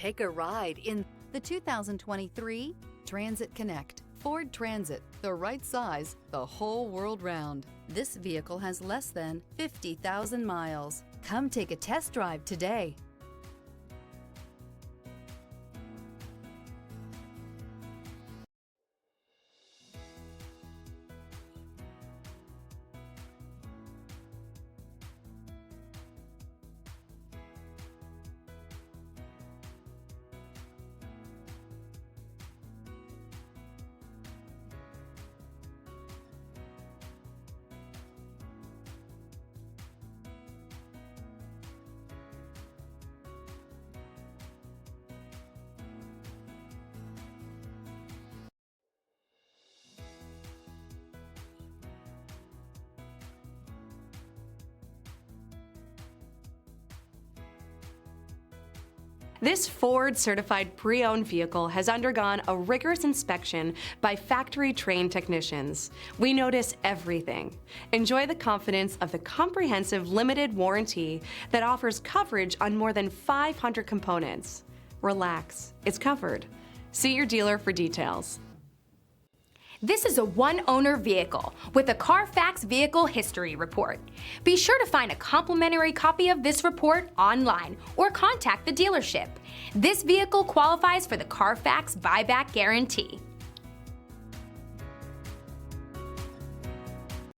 Take a ride in the 2023 Transit Connect. Ford Transit, the right size, the whole world round. This vehicle has less than 50,000 miles. Come take a test drive today. This Ford-certified pre-owned vehicle has undergone a rigorous inspection by factory-trained technicians. We notice everything. Enjoy the confidence of the comprehensive limited warranty that offers coverage on more than 500 components. Relax, it's covered. See your dealer for details. This is a one-owner vehicle with a CARFAX Vehicle History Report. Be sure to find a complimentary copy of this report online or contact the dealership. This vehicle qualifies for the CARFAX Buyback Guarantee.